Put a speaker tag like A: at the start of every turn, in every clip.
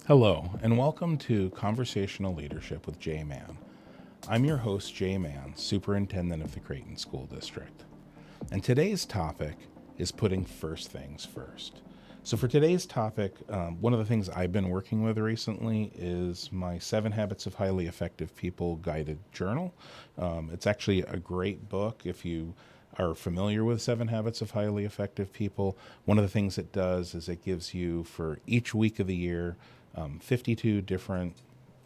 A: Hello, and welcome to Conversational Leadership with Jay Mann. I'm your host, Jay Mann, Superintendent of the Creighton School District. And today's topic is putting first things first. So for today's topic, one of the things I've been working with recently is my 7 Habits of Highly Effective People guided journal. It's actually a great book if you are familiar with 7 Habits of Highly Effective People. One of the things it does is it gives you, for each week of the year, 52 different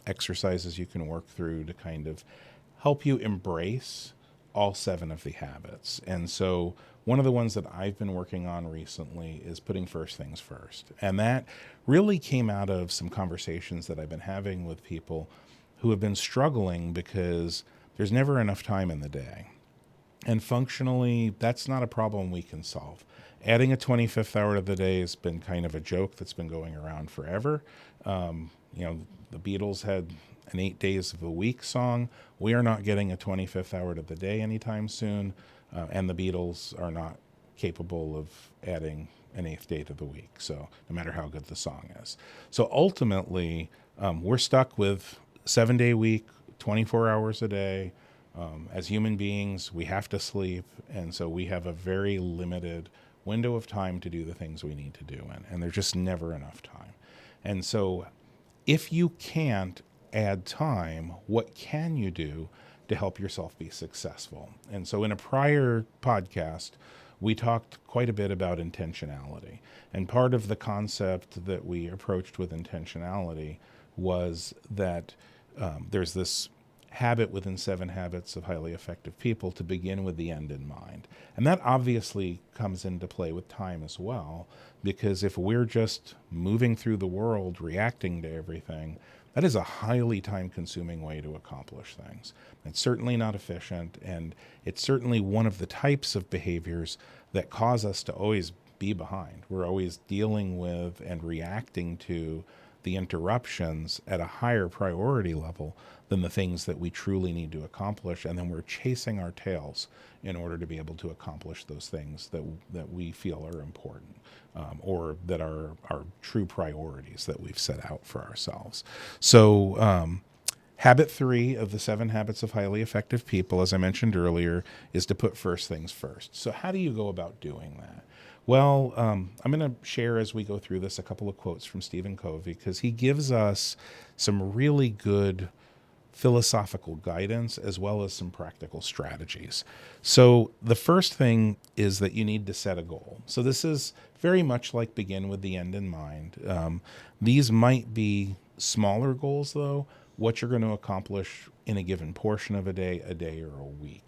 A: exercises you can work through to kind of help you embrace all 7 of the habits. And so one of the ones that I've been working on recently is putting first things first. And that really came out of some conversations that I've been having with people who have been struggling because there's never enough time in the day. And functionally, that's not a problem we can solve. Adding a 25th hour to the day has been kind of a joke that's been going around forever. The Beatles had an 8 days of a week song. We are not getting a 25th hour to the day anytime soon, and the Beatles are not capable of adding an 8th day to the week, so no matter how good the song is. So ultimately, we're stuck with 7-day week, 24 hours a day. As human beings, we have to sleep, and so we have a very limited window of time to do the things we need to do, and there's just never enough time. And so if you can't add time, what can you do to help yourself be successful? And so in a prior podcast, we talked quite a bit about intentionality. And part of the concept that we approached with intentionality was that there's this habit within 7 Habits of Highly Effective People to begin with the end in mind. And that obviously comes into play with time as well, because if we're just moving through the world, reacting to everything, that is a highly time-consuming way to accomplish things. It's certainly not efficient, and it's certainly one of the types of behaviors that cause us to always be behind. We're always dealing with and reacting to the interruptions at a higher priority level than the things that we truly need to accomplish, and then we're chasing our tails in order to be able to accomplish those things that we feel are important, or that are our true priorities that we've set out for ourselves. So habit 3 of the 7 Habits of Highly Effective People, as I mentioned earlier, is to put first things first. So how do you go about doing that? Well, I'm going to share as we go through this a couple of quotes from Stephen Covey, because he gives us some really good philosophical guidance as well as some practical strategies. So the first thing is that you need to set a goal. So this is very much like begin with the end in mind. These might be smaller goals, though, what you're going to accomplish in a given portion of a day or a week.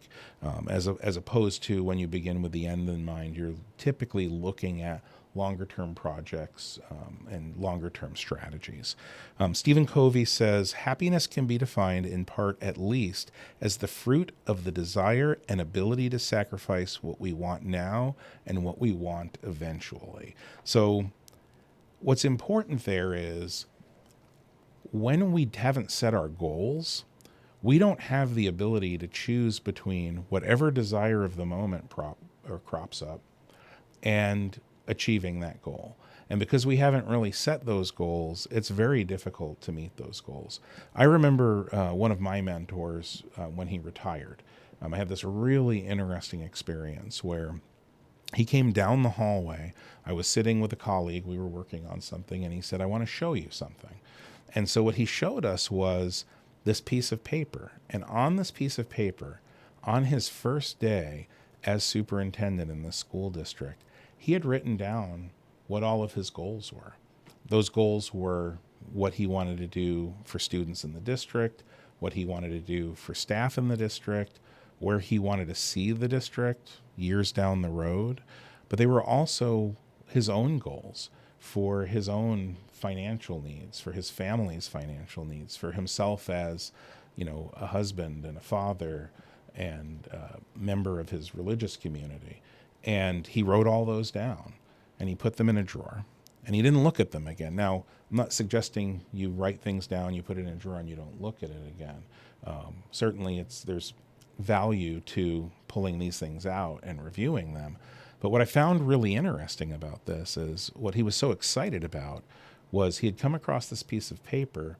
A: As opposed to when you begin with the end in mind, you're typically looking at longer-term projects and longer-term strategies. Stephen Covey says, happiness can be defined in part at least as the fruit of the desire and ability to sacrifice what we want now and what we want eventually. So what's important there is when we haven't set our goals, we don't have the ability to choose between whatever desire of the moment crops up and achieving that goal. And because we haven't really set those goals, it's very difficult to meet those goals. I remember one of my mentors when he retired. I had this really interesting experience where he came down the hallway. I was sitting with a colleague. We were working on something, and he said, I want to show you something. And so what he showed us was this piece of paper. And on this piece of paper, on his first day as superintendent in the school district, he had written down what all of his goals were. Those goals were what he wanted to do for students in the district, what he wanted to do for staff in the district, where he wanted to see the district years down the road. But they were also his own goals for his own financial needs, for his family's financial needs, for himself as, a husband and a father and a member of his religious community. And he wrote all those down and he put them in a drawer and he didn't look at them again. Now, I'm not suggesting you write things down, you put it in a drawer and you don't look at it again. Certainly there's value to pulling these things out and reviewing them. But what I found really interesting about this is what he was so excited about was he had come across this piece of paper,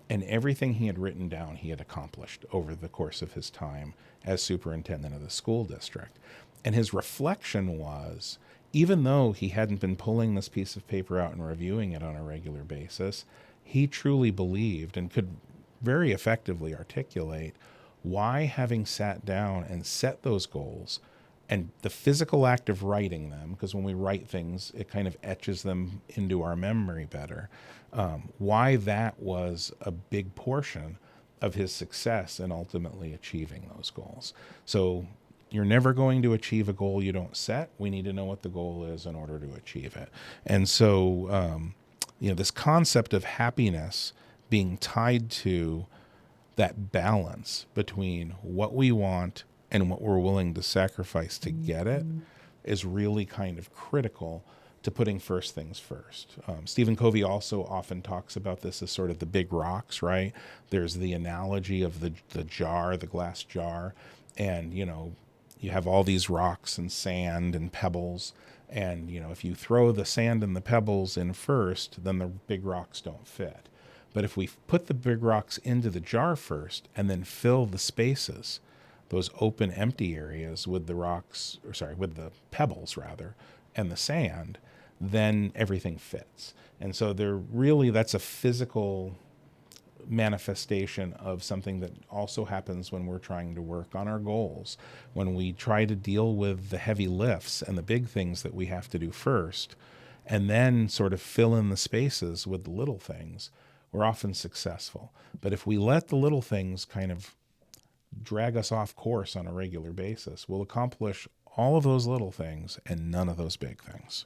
A: and everything he had written down he had accomplished over the course of his time as superintendent of the school district. And his reflection was, even though he hadn't been pulling this piece of paper out and reviewing it on a regular basis, he truly believed and could very effectively articulate why, having sat down and set those goals, and the physical act of writing them, because when we write things, it kind of etches them into our memory better, why that was a big portion of his success in ultimately achieving those goals. So you're never going to achieve a goal you don't set. We need to know what the goal is in order to achieve it. And so, this concept of happiness being tied to that balance between what we want and what we're willing to sacrifice to get it is really kind of critical to putting first things first. Stephen Covey also often talks about this as sort of the big rocks, right? There's the analogy of the jar, the glass jar, and, you have all these rocks and sand and pebbles, and, if you throw the sand and the pebbles in first, then the big rocks don't fit. But if we put the big rocks into the jar first and then fill the spaces, those open, empty areas with with the pebbles rather, and the sand, then everything fits. And so that's a physical manifestation of something that also happens when we're trying to work on our goals. When we try to deal with the heavy lifts and the big things that we have to do first, and then sort of fill in the spaces with the little things, we're often successful. But if we let the little things kind of drag us off course on a regular basis, we'll accomplish all of those little things and none of those big things.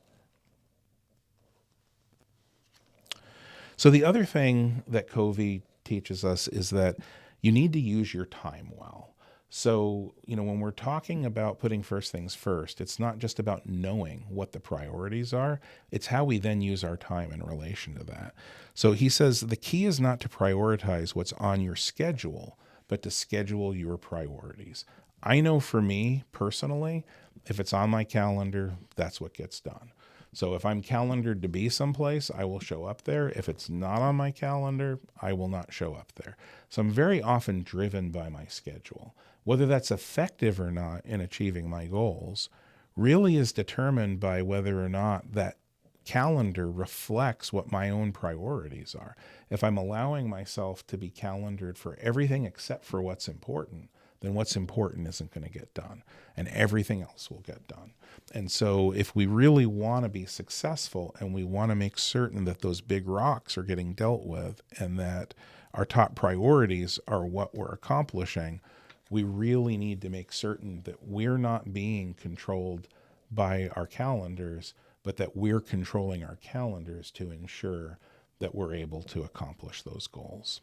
A: So the other thing that Covey teaches us is that you need to use your time well. So, when we're talking about putting first things first, it's not just about knowing what the priorities are, it's how we then use our time in relation to that. So he says the key is not to prioritize what's on your schedule, but to schedule your priorities. I know for me personally, if it's on my calendar, that's what gets done. So if I'm calendared to be someplace, I will show up there. If it's not on my calendar, I will not show up there. So I'm very often driven by my schedule. Whether that's effective or not in achieving my goals really is determined by whether or not that calendar reflects what my own priorities are. If I'm allowing myself to be calendared for everything except for what's important, then what's important isn't going to get done, and everything else will get done. And so if we really want to be successful and we want to make certain that those big rocks are getting dealt with and that our top priorities are what we're accomplishing, we really need to make certain that we're not being controlled by our calendars, but that we're controlling our calendars to ensure that we're able to accomplish those goals.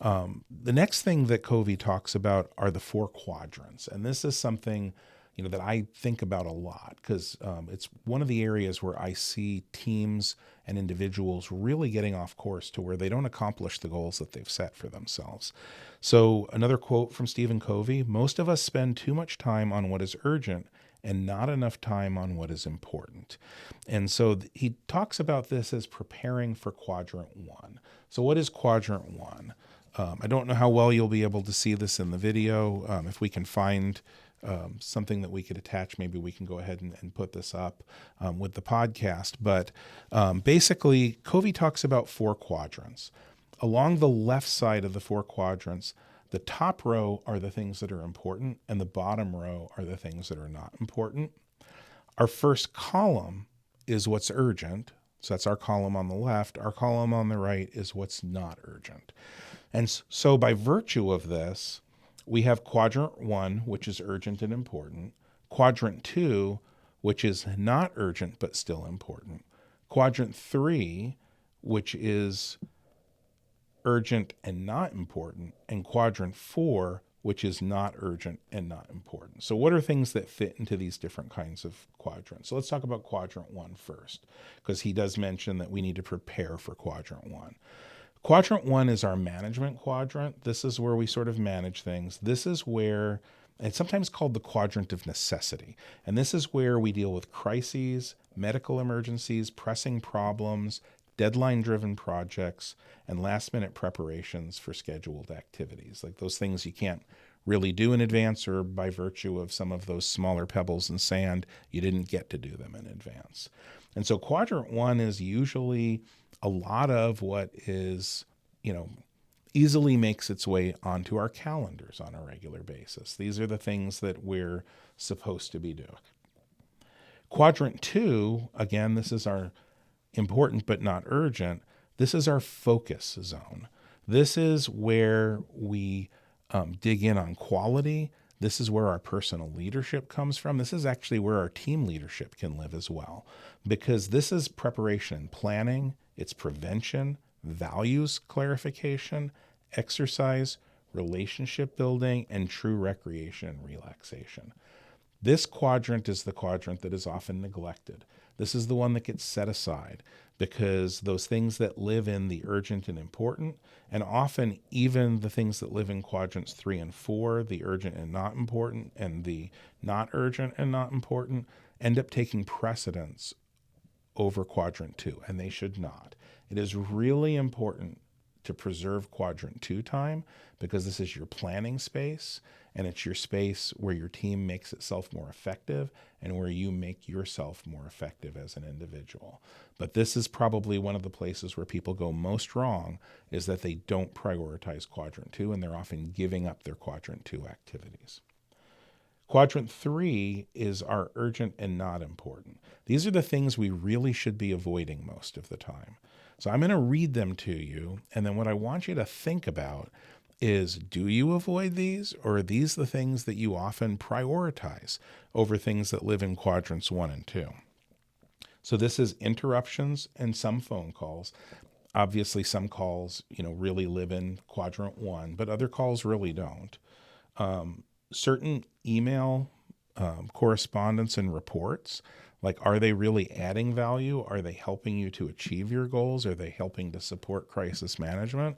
A: The next thing that Covey talks about are the 4 quadrants. And this is something, that I think about a lot because it's one of the areas where I see teams and individuals really getting off course to where they don't accomplish the goals that they've set for themselves. So another quote from Stephen Covey, most of us spend too much time on what is urgent and not enough time on what is important. And so he talks about this as preparing for quadrant 1. So what is quadrant 1? I don't know how well you'll be able to see this in the video. If we can find something that we could attach, maybe we can go ahead and put this up with the podcast. But basically, Covey talks about 4 quadrants. Along the left side of the 4 quadrants, the top row are the things that are important, and the bottom row are the things that are not important. Our first column is what's urgent. So that's our column on the left. Our column on the right is what's not urgent. And so by virtue of this, we have quadrant 1, which is urgent and important. Quadrant 2, which is not urgent but still important. Quadrant 3, which is urgent and not important. And quadrant 4, which is not urgent and not important. So what are things that fit into these different kinds of quadrants? So let's talk about quadrant 1 first, because he does mention that we need to prepare for quadrant 1. Quadrant 1 is our management quadrant. This is where we sort of manage things. This is where, it's sometimes called the quadrant of necessity. And this is where we deal with crises, medical emergencies, pressing problems, deadline-driven projects, and last-minute preparations for scheduled activities, like those things you can't really do in advance, or by virtue of some of those smaller pebbles and sand, you didn't get to do them in advance. And so quadrant 1 is usually a lot of what is, easily makes its way onto our calendars on a regular basis. These are the things that we're supposed to be doing. Quadrant 2, again, this is our important but not urgent. This is our focus zone. This is where we dig in on quality. This is where our personal leadership comes from. This is actually where our team leadership can live as well, because this is preparation and planning, it's prevention, values clarification, exercise, relationship building, and true recreation and relaxation. This quadrant is the quadrant that is often neglected. This is the one that gets set aside because those things that live in the urgent and important, and often even the things that live in quadrants 3 and 4, the urgent and not important, and the not urgent and not important, end up taking precedence over quadrant 2, and they should not. It is really important to preserve quadrant 2 time, because this is your planning space, and it's your space where your team makes itself more effective and where you make yourself more effective as an individual. But this is probably one of the places where people go most wrong, is that they don't prioritize quadrant 2, and they're often giving up their quadrant 2 activities. Quadrant 3 is our urgent and not important. These are the things we really should be avoiding most of the time. So I'm going to read them to you, and then what I want you to think about is, do you avoid these, or are these the things that you often prioritize over things that live in quadrants 1 and 2? So this is interruptions and some phone calls. Obviously, some calls, really live in quadrant 1, but other calls really don't. Certain email correspondence and reports, like, are they really adding value? Are they helping you to achieve your goals? Are they helping to support crisis management?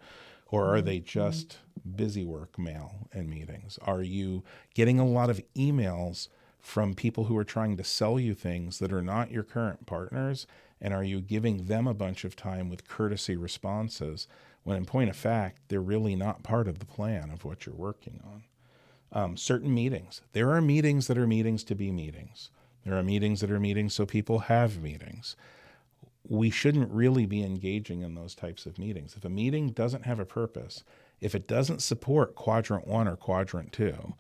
A: Or are they just busy work mail and meetings? Are you getting a lot of emails from people who are trying to sell you things that are not your current partners? And are you giving them a bunch of time with courtesy responses when, in point of fact, they're really not part of the plan of what you're working on? Certain meetings. There are meetings that are meetings to be meetings. There are meetings that are meetings so people have meetings. We shouldn't really be engaging in those types of meetings. If a meeting doesn't have a purpose, if it doesn't support quadrant 1 or quadrant 2,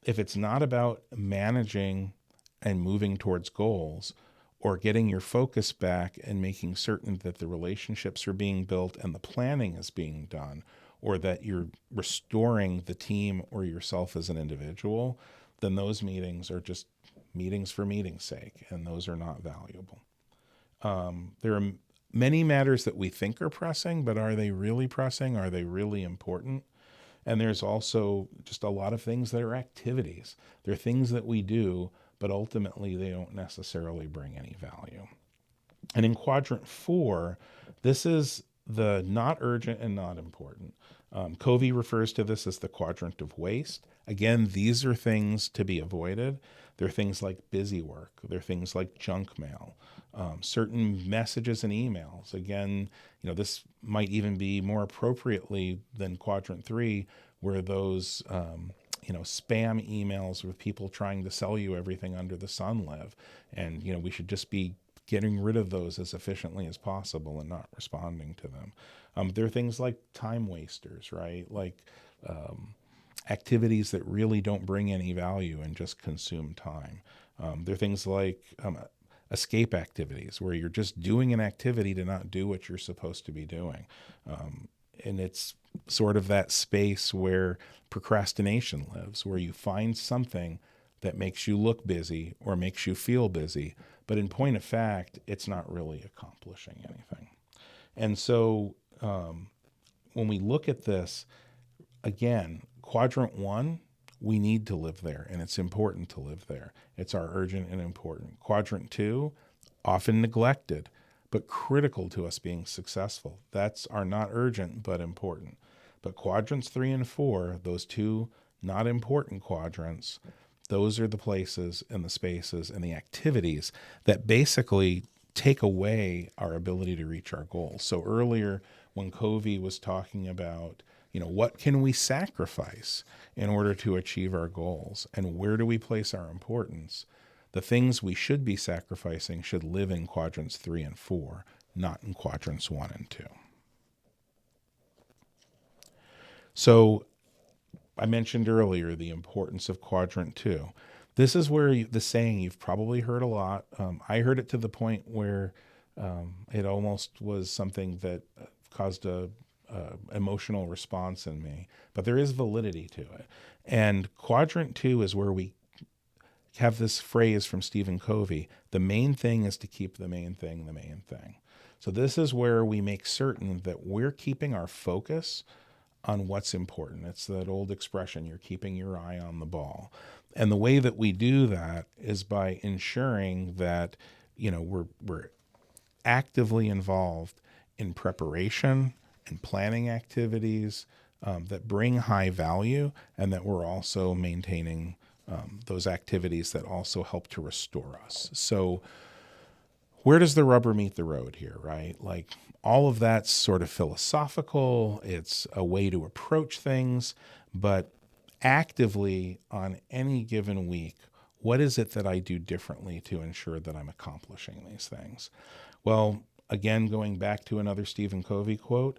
A: if it's not about managing and moving towards goals, or getting your focus back and making certain that the relationships are being built and the planning is being done, or that you're restoring the team or yourself as an individual, then those meetings are just meetings for meeting's sake, and those are not valuable. There are many matters that we think are pressing, but are they really pressing? Are they really important? And there's also just a lot of things that are activities. They're things that we do, but ultimately they don't necessarily bring any value. And in quadrant 4, this is the not urgent and not important. Covey refers to this as the quadrant of waste. Again, these are things to be avoided. They're things like busy work. They're things like junk mail, certain messages and emails. Again, this might even be more appropriately than quadrant 3, where those, spam emails with people trying to sell you everything under the sun live. And, we should just be getting rid of those as efficiently as possible and not responding to them. There are things like time wasters, right? Like activities that really don't bring any value and just consume time. There are things like escape activities, where you're just doing an activity to not do what you're supposed to be doing. And it's sort of that space where procrastination lives, where you find something that makes you look busy or makes you feel busy, but in point of fact, it's not really accomplishing anything. And so when we look at this, again, quadrant 1, we need to live there, and it's important to live there. It's our urgent and important. Quadrant 2, often neglected, but critical to us being successful. That's our not urgent, but important. But quadrants 3 and 4, those two not important quadrants, those are the places and the spaces and the activities that basically take away our ability to reach our goals. So earlier when Covey was talking about, what can we sacrifice in order to achieve our goals, and where do we place our importance? The things we should be sacrificing should live in quadrants 3 and 4, not in quadrants 1 and 2. So I mentioned earlier the importance of quadrant 2. This is where the saying you've probably heard a lot. I heard it to the point where it almost was something that caused a emotional response in me, but there is validity to it. And quadrant 2 is where we have this phrase from Stephen Covey: the main thing is to keep the main thing the main thing. So this is where we make certain that we're keeping our focus on what's important. It's that old expression, you're keeping your eye on the ball. And the way that we do that is by ensuring that, we're actively involved in preparation and planning activities that bring high value, and that we're also maintaining those activities that also help to restore us. So where does the rubber meet the road here, right? Like, all of that's sort of philosophical. It's a way to approach things, but actively on any given week, what is it that I do differently to ensure that I'm accomplishing these things? Well, again, going back to another Stephen Covey quote,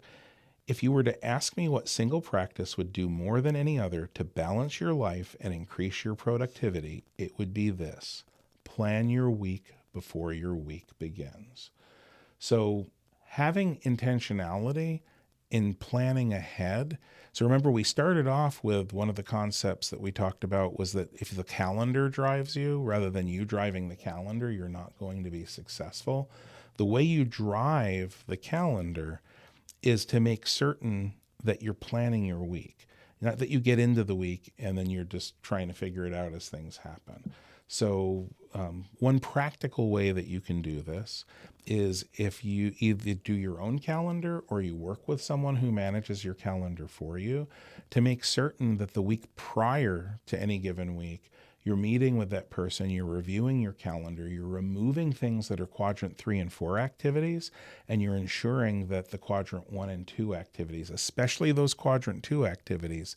A: if you were to ask me what single practice would do more than any other to balance your life and increase your productivity, it would be this: plan your week before your week begins. So having intentionality in planning ahead. So remember, we started off with one of the concepts that we talked about was that if the calendar drives you rather than you driving the calendar, you're not going to be successful. The way you drive the calendar is to make certain that you're planning your week, not that you get into the week and then you're just trying to figure it out as things happen. So one practical way that you can do this is if you either do your own calendar or you work with someone who manages your calendar for you, to make certain that the week prior to any given week, you're meeting with that person, you're reviewing your calendar, you're removing things that are quadrant 3 and 4 activities, and you're ensuring that the quadrant 1 and 2 activities, especially those quadrant 2 activities,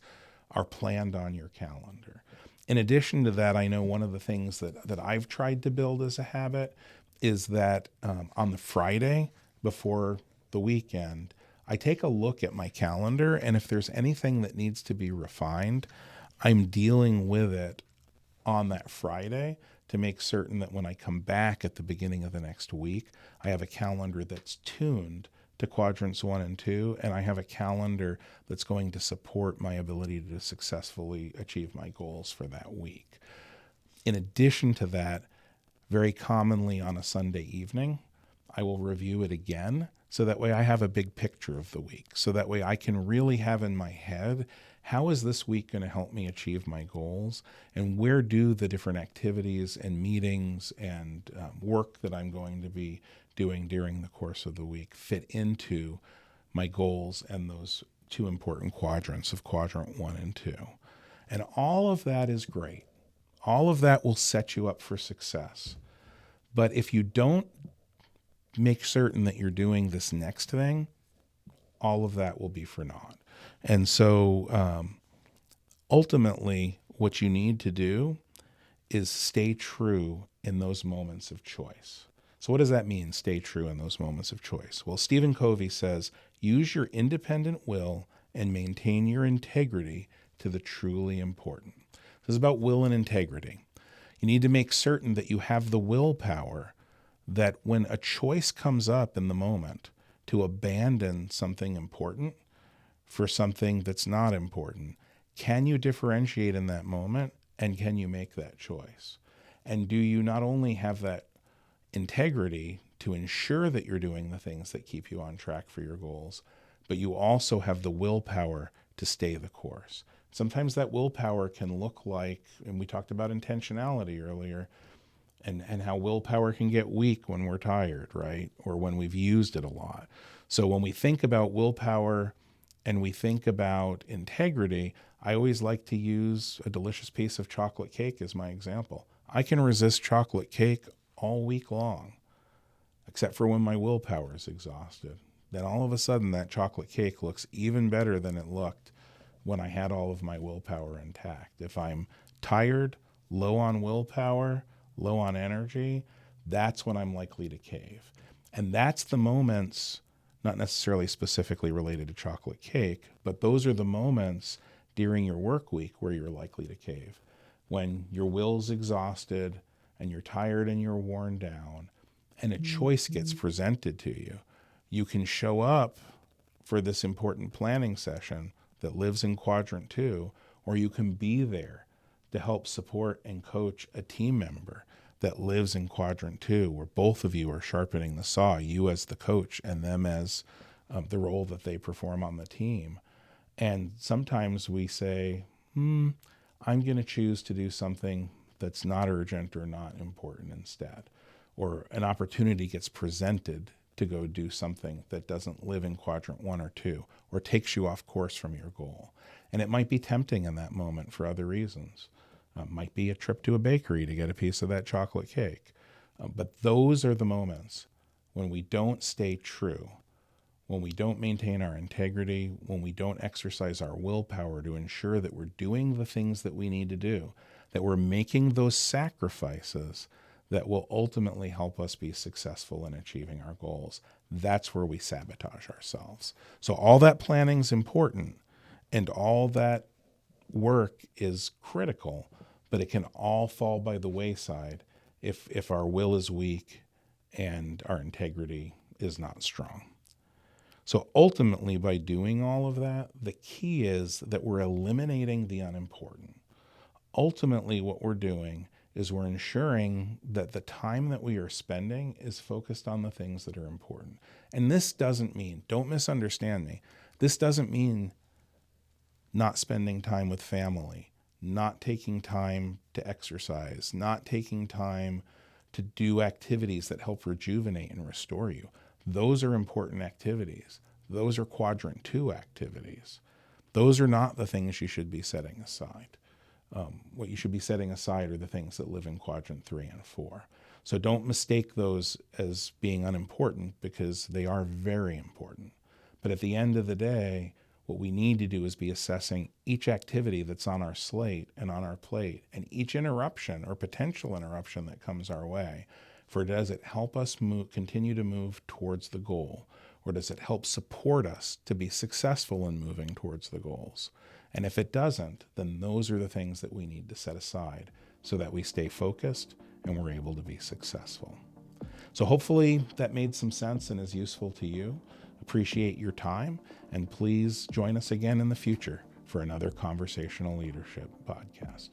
A: are planned on your calendar. In addition to that, I know one of the things that I've tried to build as a habit is that on the Friday before the weekend, I take a look at my calendar, and if there's anything that needs to be refined, I'm dealing with it on that Friday to make certain that when I come back at the beginning of the next week, I have a calendar that's tuned to quadrants 1 and 2, and I have a calendar that's going to support my ability to successfully achieve my goals for that week. In addition to that, very commonly on a Sunday evening, I will review it again, so that way I have a big picture of the week. So that way I can really have in my head, how is this week going to help me achieve my goals? And where do the different activities and meetings and work that I'm going to be doing during the course of the week fit into my goals and those two important quadrants of quadrant 1 and 2? And all of that is great. All of that will set you up for success. But if you don't make certain that you're doing this next thing, all of that will be for naught. And so ultimately, what you need to do is stay true in those moments of choice. So what does that mean, stay true in those moments of choice? Well, Stephen Covey says, use your independent will and maintain your integrity to the truly important. This is about will and integrity. You need to make certain that you have the willpower that when a choice comes up in the moment to abandon something important for something that's not important, can you differentiate in that moment, and can you make that choice? And do you not only have that integrity to ensure that you're doing the things that keep you on track for your goals, but you also have the willpower to stay the course? Sometimes that willpower can look like, and we talked about intentionality earlier, and how willpower can get weak when we're tired, right? Or when we've used it a lot. So when we think about willpower and we think about integrity, I always like to use a delicious piece of chocolate cake as my example. I can resist chocolate cake all week long, except for when my willpower is exhausted. Then all of a sudden that chocolate cake looks even better than it looked when I had all of my willpower intact. If I'm tired, low on willpower, low on energy, that's when I'm likely to cave. And that's the moments, not necessarily specifically related to chocolate cake, but those are the moments during your work week where you're likely to cave. When your will's exhausted and you're tired and you're worn down and a choice gets presented to you, you can show up for this important planning session that lives in quadrant 2, or you can be there to help support and coach a team member that lives in quadrant 2, where both of you are sharpening the saw, you as the coach and them as the role that they perform on the team. And sometimes we say, I'm going to choose to do something that's not urgent or not important instead. Or an opportunity gets presented to go do something that doesn't live in quadrant 1 or 2, or takes you off course from your goal. And it might be tempting in that moment for other reasons. Might be a trip to a bakery to get a piece of that chocolate cake. But those are the moments when we don't stay true, when we don't maintain our integrity, when we don't exercise our willpower to ensure that we're doing the things that we need to do, that we're making those sacrifices that will ultimately help us be successful in achieving our goals. That's where we sabotage ourselves. So all that planning is important and all that work is critical, but it can all fall by the wayside if our will is weak and our integrity is not strong. So ultimately, by doing all of that, the key is that we're eliminating the unimportant. Ultimately, what we're doing is we're ensuring that the time that we are spending is focused on the things that are important. And this doesn't mean, don't misunderstand me, this doesn't mean not spending time with family, not taking time to exercise, not taking time to do activities that help rejuvenate and restore you. Those are important activities. Those are quadrant 2 activities. Those are not the things you should be setting aside. What you should be setting aside are the things that live in quadrant 3 and 4. So don't mistake those as being unimportant, because they are very important. But at the end of the day, what we need to do is be assessing each activity that's on our slate and on our plate, and each interruption or potential interruption that comes our way. For does it help us continue to move towards the goal, or does it help support us to be successful in moving towards the goals? And if it doesn't, then those are the things that we need to set aside so that we stay focused and we're able to be successful. So hopefully that made some sense and is useful to you. Appreciate your time, and please join us again in the future for another Conversational Leadership podcast.